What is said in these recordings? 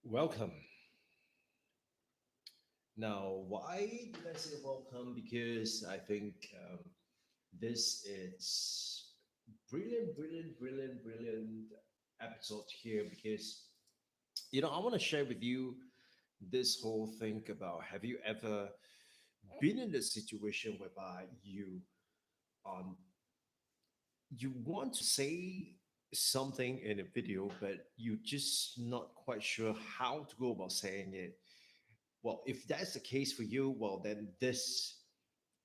Welcome. Now, why did I say welcome? Because I think this is brilliant episode here. Because I want to share with you this whole thing about, have you ever been in a situation whereby um you want to say something in a video, but you're just not quite sure how to go about saying it? Well, if that's the case for you, well, then this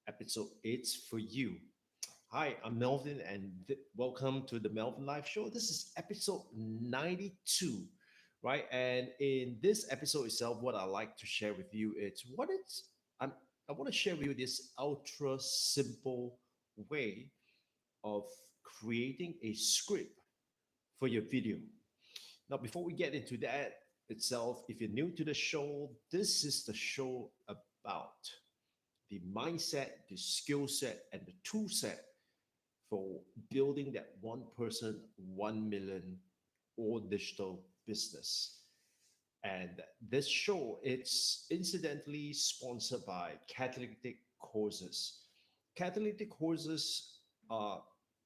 episode it's for you. Hi, I'm Melvin, and welcome to the Melvin Live Show. This is episode 92, right? And in this episode itself, what I like to share with you is I'm, I want to share with you this ultra simple way of creating a script for your video. Now, before we get into that itself, if you're new to the show, this is the show about the mindset, the skill set, and the tool set for building that one person, 1 million all digital business. And this show, it's incidentally sponsored by Catalytic Courses. Catalytic Courses are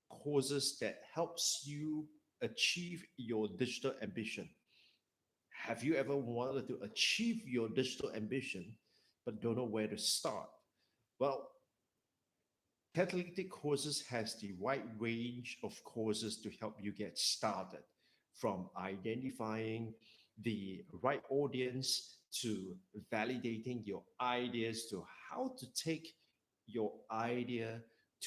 courses that helps you achieve your digital ambition. Have you ever wanted to achieve your digital ambition but don't know where to start? Well, Catalytic Courses has the wide range of courses to help you get started, from identifying the right audience to validating your ideas to how to take your idea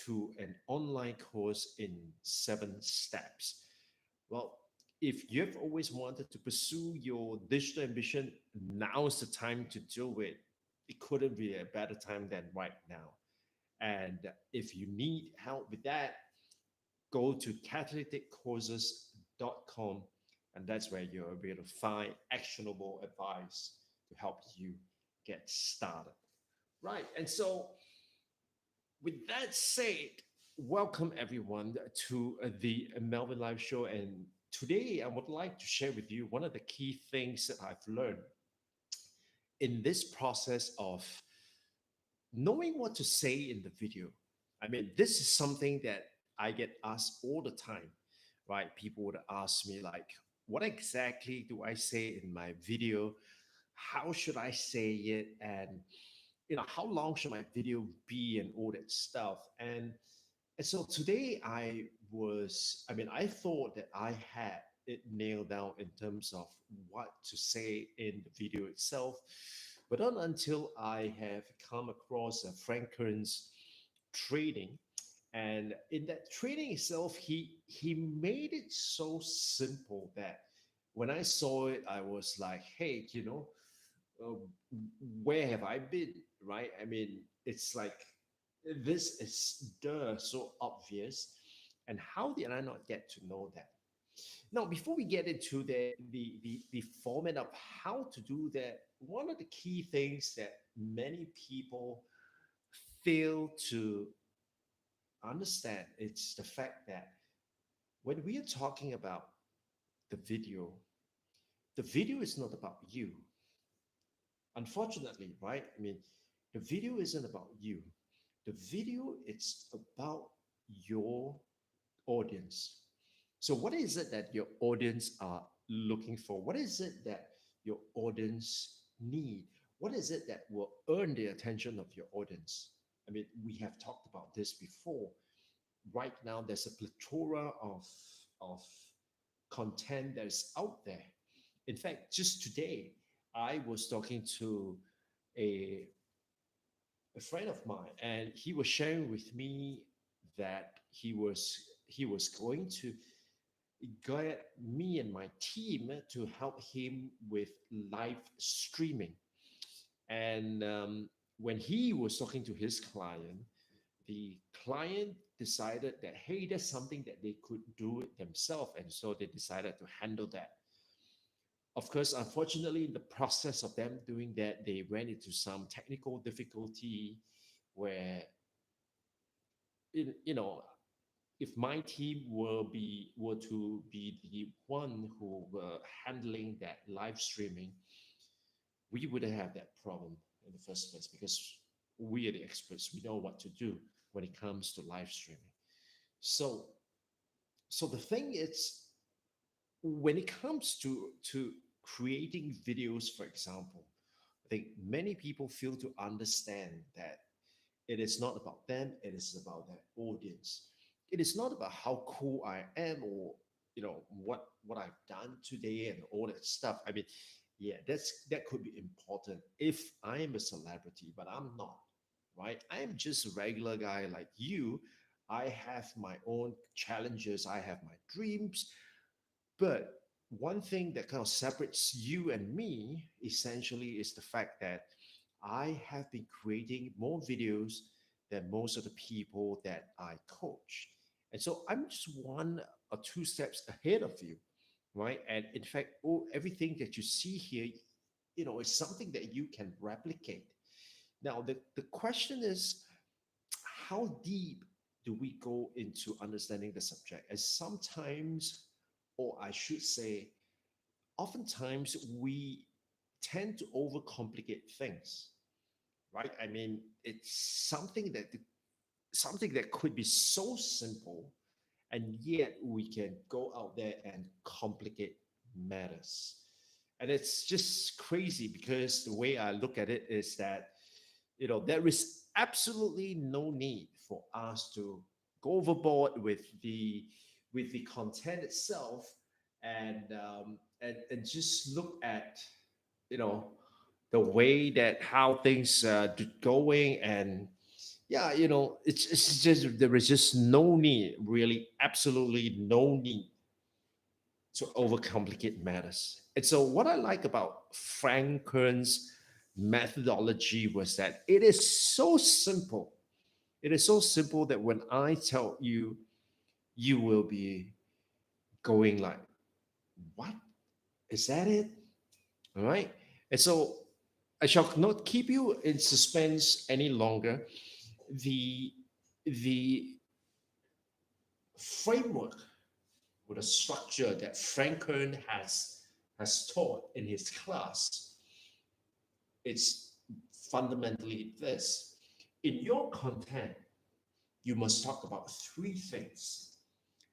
to an online course in 7 steps. Well, if you've always wanted to pursue your digital ambition, now's the time to do it. It couldn't be a better time than right now. And if you need help with that, go to catalyticcourses.com, and that's where you'll be able to find actionable advice to help you get started. Right. And so, with that said, welcome everyone to the Melvin Live Show. And today I would like to share with you one of the key things that I've learned in this process of knowing what to say in the video. I mean, this is something that I get asked all the time, right? People would ask me, like, what exactly do I say in my video? How should I say it? And, how long should my video be and all that stuff? And so today I thought that I had it nailed down in terms of what to say in the video itself. But not until I have come across Frank Kern's training. And in that training itself, he made it so simple that when I saw it, I was like, hey, uh, where have I been? Right? I mean, it's like this is so obvious. And how did I not get to know that? Now, before we get into the format of how to do that, one of the key things that many people fail to understand is the fact that when we are talking about the video is not about you. Unfortunately, right? I mean, the video isn't about you. The video it's about your audience. So, what is it that your audience are looking for? What is it that your audience need? What is it that will earn the attention of your audience? I mean, we have talked about this before. Right now, there's a plethora of content that is out there. In fact, just today, I was talking to a, a friend of mine, and he was sharing with me that he was going to get me and my team to help him with live streaming. And when he was talking to his client, the client decided that, hey, that's something that they could do it themselves. And so they decided to handle that. Of course, unfortunately, in the process of them doing that, they ran into some technical difficulty where, you know, if my team were to be the one who were handling that live streaming, we wouldn't have that problem in the first place because we are the experts. We know what to do when it comes to live streaming. So, so the thing is, when it comes to creating videos, for example, I think many people fail to understand that it is not about them, it is about their audience. It is not about how cool I am or what I've done today and all that stuff. I mean, yeah, that could be important if I am a celebrity, but I'm not, right? I am just a regular guy like you. I have my own challenges, I have my dreams, but one thing that kind of separates you and me essentially is the fact that I have been creating more videos than most of the people that I coach. And so I'm just one or two steps ahead of you, right? And in fact, everything that you see here, is something that you can replicate. Now, the question is, how deep do we go into understanding the subject? And sometimes, or I should say, oftentimes we tend to overcomplicate things, right? I mean, it's something that could be so simple, and yet we can go out there and complicate matters. And it's just crazy because the way I look at it is that, there is absolutely no need for us to go overboard with the content itself, and just look at, you know the way that how things going. And yeah, it's just, there is just no need, really, absolutely no need to overcomplicate matters. And so, what I like about Frank Kern's methodology was that it is so simple. It is so simple that when I tell you, you will be going like, "What is that? It?" All right. And so, I shall not keep you in suspense any longer. The the framework or the structure that Frank Kern has taught in his class, it's fundamentally this. In your content, you must talk about three things.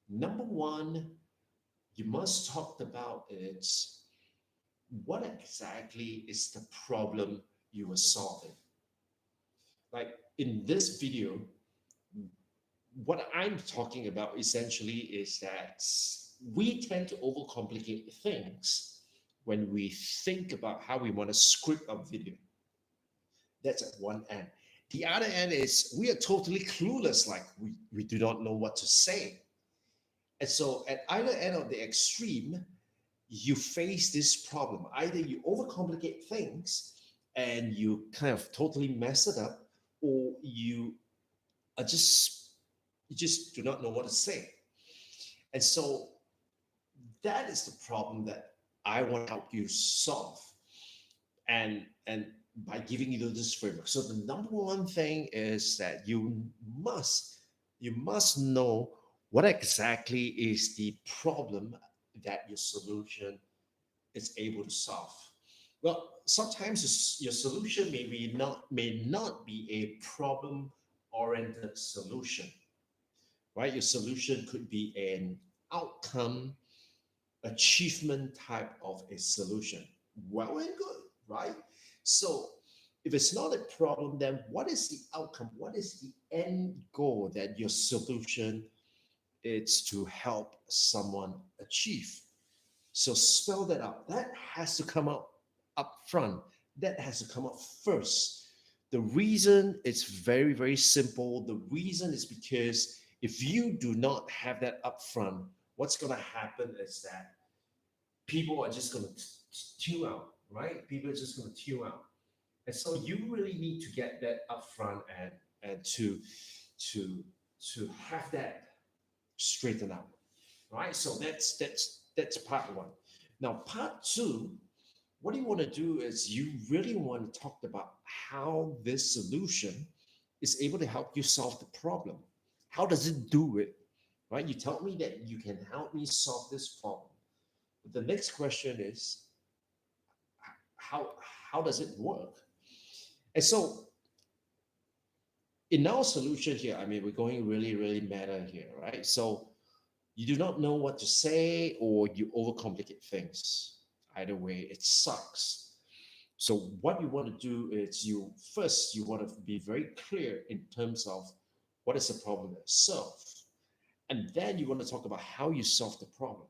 Number one, you must talk about is what exactly is the problem you are solving. Like in this video, what I'm talking about essentially is that we tend to overcomplicate things when we think about how we want to script a video. That's at one end. The other end is we are totally clueless, like we do not know what to say. And so at either end of the extreme, you face this problem. Either you overcomplicate things and you kind of totally mess it up, or are just you just do not know what to say. And so that is the problem that I want to help you solve. And by giving you this framework. So the number one thing is that you must know what exactly is the problem that your solution is able to solve. Well, sometimes your solution may not be a problem oriented solution, right? Your solution could be an outcome achievement type of a solution. Well and good, right? So if it's not a problem, then what is the outcome? What is the end goal that your solution is to help someone achieve? So spell that out. That has to come out up front. That has to come up first. The reason it's very, very simple. The reason is because if you do not have that up front, what's going to happen is that people are just going to tune out, right? People are just going to tune out. And so you really need to get that up front and to to have that straightened out, right? So that's part one. Now, part two, what you want to do is you really want to talk about how this solution is able to help you solve the problem. How does it do it? Right? You tell me that you can help me solve this problem. But the next question is how how does it work? And so in our solution here, I mean, we're going really, really meta here, right? So you do not know what to say or you overcomplicate things. Either way, it sucks. So what you want to do is you want to be very clear in terms of what is the problem that solve, and then you want to talk about how you solve the problem.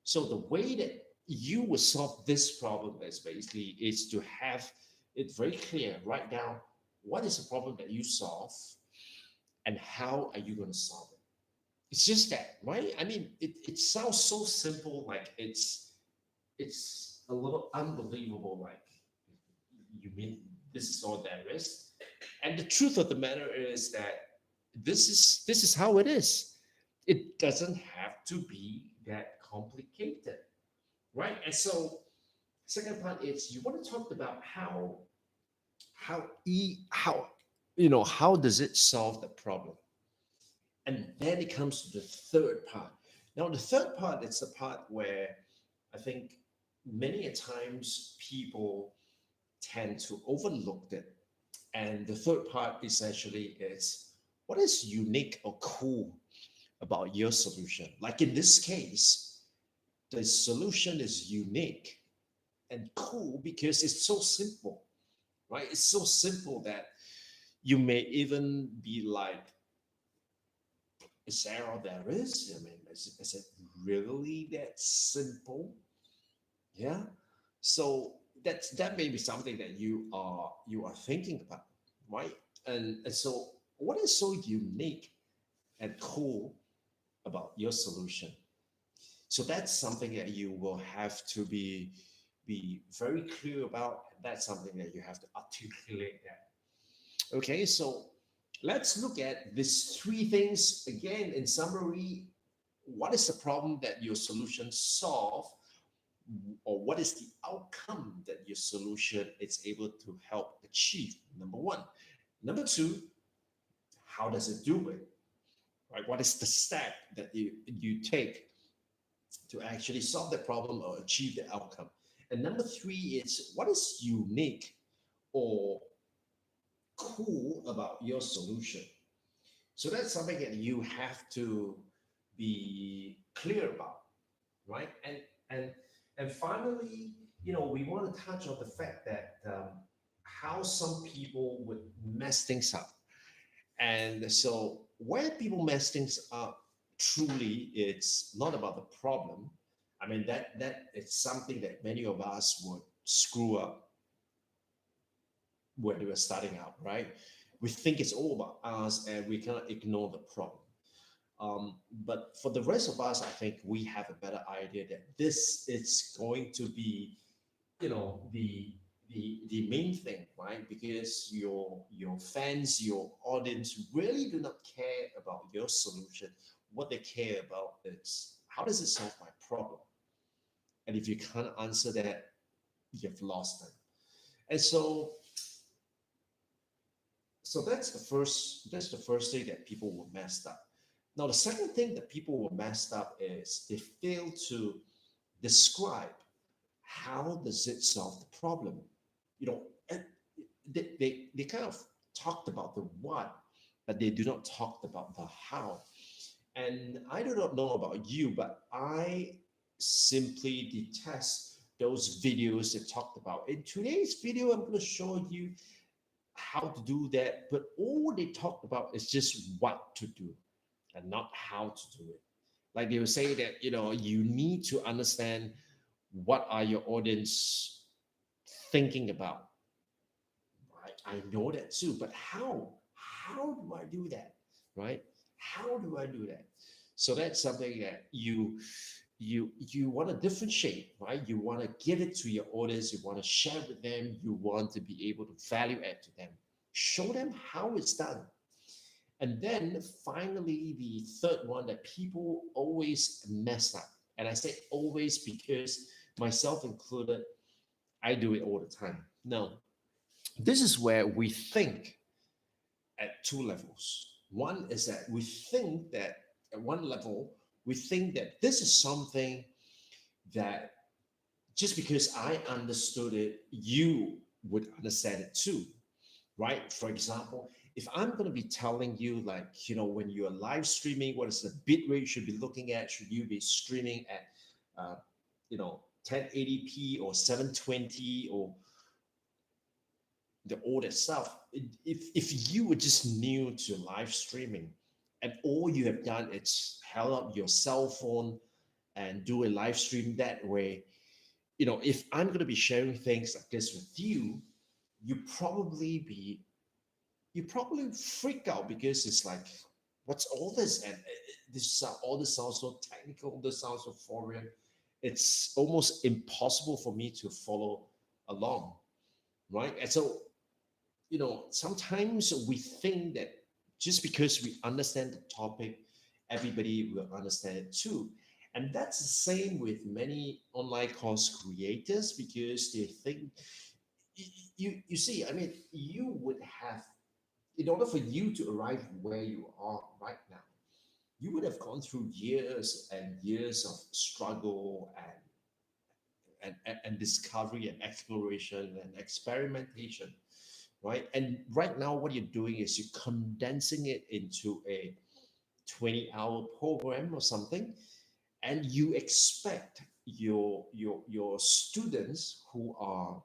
So the way that you will solve this problem is basically is to have it very clear. Write down what is the problem that you solve and how are you going to solve it. It's just that, right? I mean, it sounds so simple, like it's a little unbelievable. Like, you mean this is all there is? And the truth of the matter is that this is how it is. It doesn't have to be that complicated, right? And so, second part is you want to talk about how how does it solve the problem, and then it comes to the third part. Now, the third part is the part where I think many a times people tend to overlook it. And the third part essentially is what is unique or cool about your solution. Like in this case, the solution is unique and cool because it's so simple, right? It's so simple that you may even be like, is that all there is? I mean, is it really that simple? Yeah. So that may be something that you are thinking about, right? And so what is so unique and cool about your solution? So that's something that you will have to be very clear about. That's something that you have to articulate that. Okay, so let's look at these three things again in summary. What is the problem that your solution solve, or what is the outcome that your solution is able to help achieve? Number one. Number two, how does it do it? Right? What is the step that you take to actually solve the problem or achieve the outcome? And number three is what is unique or cool about your solution? So that's something that you have to be clear about, right? And and finally, we want to touch on the fact that how some people would mess things up. And so where people mess things up, truly, it's not about the problem. I mean, that it's something that many of us would screw up when we were starting out, right? We think it's all about us and we cannot ignore the problem. But for the rest of us, I think we have a better idea that this is going to be, the main thing, right? Because your fans, your audience really do not care about your solution. What they care about is how does it solve my problem? And if you can't answer that, you've lost them. And so that's the first thing that people were messed up. Now the second thing that people were messed up is they failed to describe how does it solve the problem. And they kind of talked about the what, but they do not talk about the how. And I do not know about you, but I simply detest those videos that talked about. In today's video, I'm going to show you how to do that, but all they talk about is just what to do and not how to do it. Like they will say that, you need to understand what are your audience thinking about. I know that too, but how do I do that? Right? How do I do that? So that's something that you want to differentiate, right? You want to give it to your audience, you want to share with them, you want to be able to value add to them, show them how it's done. And then finally, the third one that people always mess up, and I say always because myself included, I do it all the time. Now, this is where we think at two levels. One is that we think that at one level, we think that this is something that just because I understood it, you would understand it too, right? For example, if I'm going to be telling you, like, when you're live streaming, what is the bit rate you should be looking at? Should you be streaming at, 1080p or 720 or the older stuff? If you were just new to live streaming and all you have done is held up your cell phone and do a live stream that way, if I'm going to be sharing things like this with you, you probably be you probably freak out because it's like, what's all this? And all this sounds so technical, this sounds so foreign. It's almost impossible for me to follow along, right? And so, sometimes we think that just because we understand the topic, everybody will understand it too. And that's the same with many online course creators because they think, you see, I mean, you would have, in order for you to arrive where you are right now, you would have gone through years and years of struggle and discovery and exploration and experimentation, right? And right now, what you're doing is you're condensing it into a 20-hour program or something, and you expect your students who are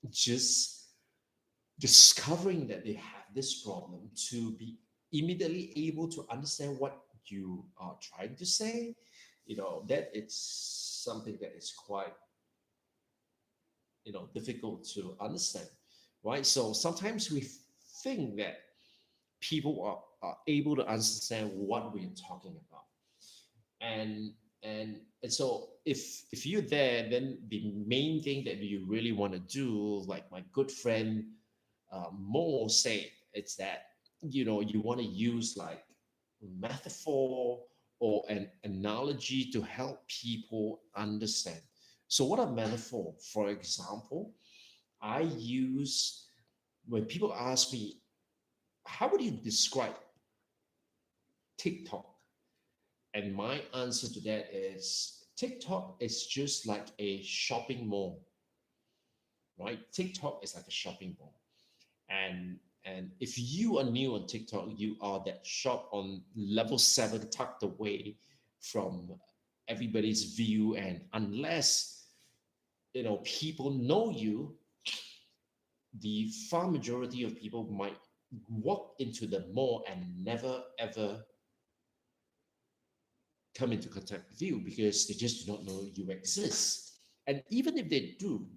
just discovering that they have this problem to be immediately able to understand what you are trying to say. That it's something that is quite, difficult to understand, right? So sometimes we think that people are able to understand what we're talking about, and and so if you're there, then the main thing that you really want to do, like my good friend Mo said, it's that you want to use like metaphor or an analogy to help people understand. So what a metaphor? For example, I use, when people ask me, how would you describe TikTok? And my answer to that is TikTok is just like a shopping mall, right? TikTok is like a shopping mall. And if you are new on TikTok, you are that shop on level 7 tucked away from everybody's view. And unless people know you, the far majority of people might walk into the mall and never ever come into contact with you because they just do not know you exist. And even if they do,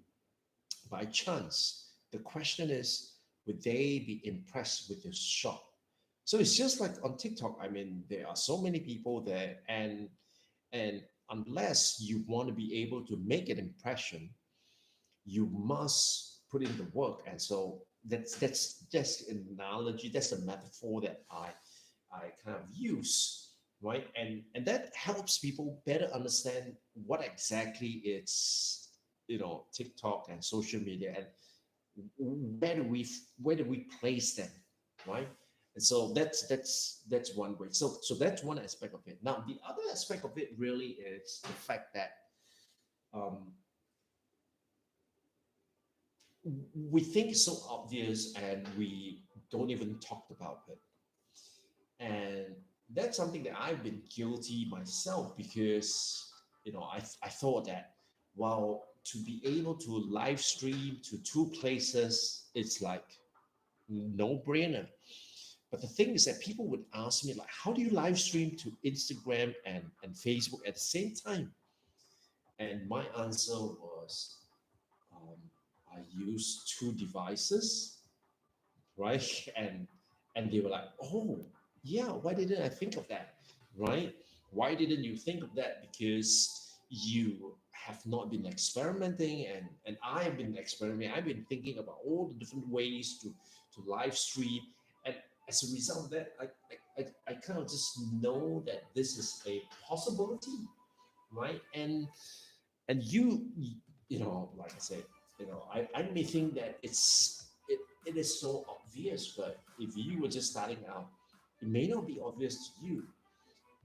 by chance, the question is, would they be impressed with your shop? So it's just like on TikTok. I mean, there are so many people there, and unless you want to be able to make an impression, you must put in the work. And so that's an analogy, that's a metaphor that I kind of use, right? And that helps people better understand what exactly it's, TikTok and social media, and where do we place them, right? And so that's one way. So that's one aspect of it. Now the other aspect of it really is the fact that um, we think it's so obvious and we don't even talk about it. And that's something that I've been guilty myself because I thought that, well, to be able to live stream to two places, it's like no brainer. But the thing is that people would ask me like, how do you live stream to Instagram and Facebook at the same time? And my answer was, um, I use two devices, right? And they were like, oh yeah, why didn't I think of that, right? Why didn't you think of that? Because you have not been experimenting, and I have been experimenting. I've been thinking about all the different ways to live stream, and as a result of that, I kind of just know that this is a possibility, right? And like I said, I may think that it is so obvious, but if you were just starting out, it may not be obvious to you.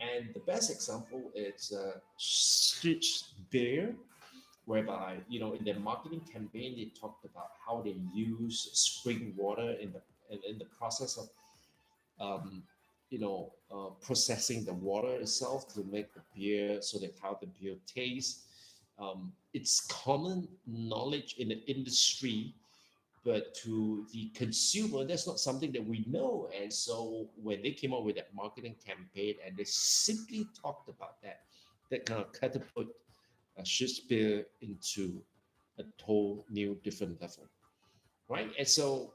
And the best example is Stitch Bear, whereby in their marketing campaign they talked about how they use spring water in the process of processing the water itself to make the beer, so that how the beer tastes. It's common knowledge in the industry, but to the consumer, that's not something that we know. And so when they came up with that marketing campaign and they simply talked about that, that kind of catapult Shakespeare into a whole new different level, right? And so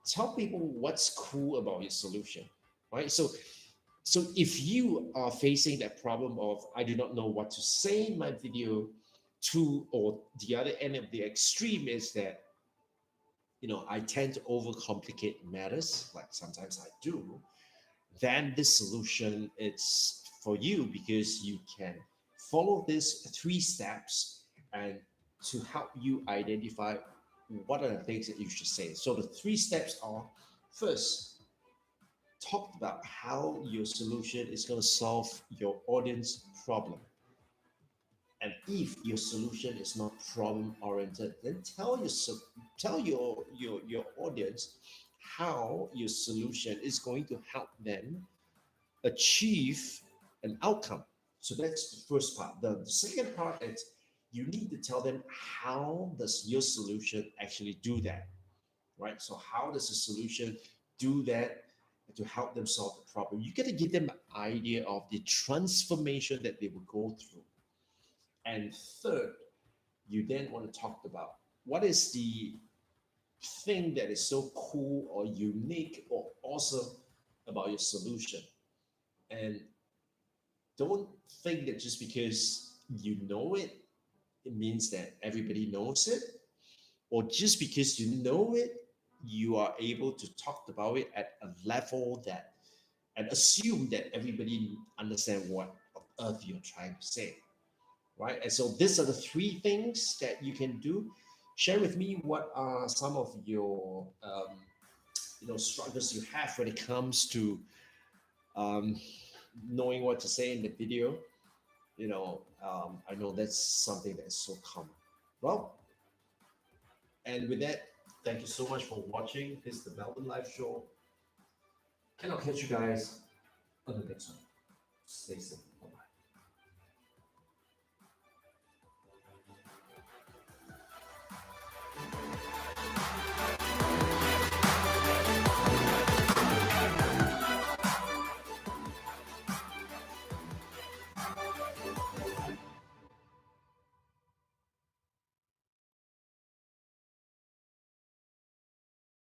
tell people what's cool about your solution, right? So if you are facing that problem of I do not know what to say in my video, to or the other end of the extreme is that I tend to overcomplicate matters, like sometimes I do, then this solution it's for you because you can follow these three steps and to help you identify what are the things that you should say. So the three steps are: first, talk about how your solution is going to solve your audience problem. And if your solution is not problem oriented, then tell your audience how your solution is going to help them achieve an outcome. So that's the first part. The second part is you need to tell them how does your solution actually do that, right? So how does the solution do that to help them solve the problem? You got to give them an idea of the transformation that they will go through. And third, you then want to talk about what is the thing that is so cool or unique or awesome about your solution. And don't think that just because you know it, it means that everybody knows it, or just because you know it, you are able to talk about it at a level that and assume that everybody understand what on earth you're trying to say, right? And so these are the three things that you can do. Share with me what are some of your struggles you have when it comes to um, knowing what to say in the video. I know that's something that's so common. Well, and with that, thank you so much for watching. This is the Melbourne Live Show. And I'll catch you guys on the next one. Stay safe.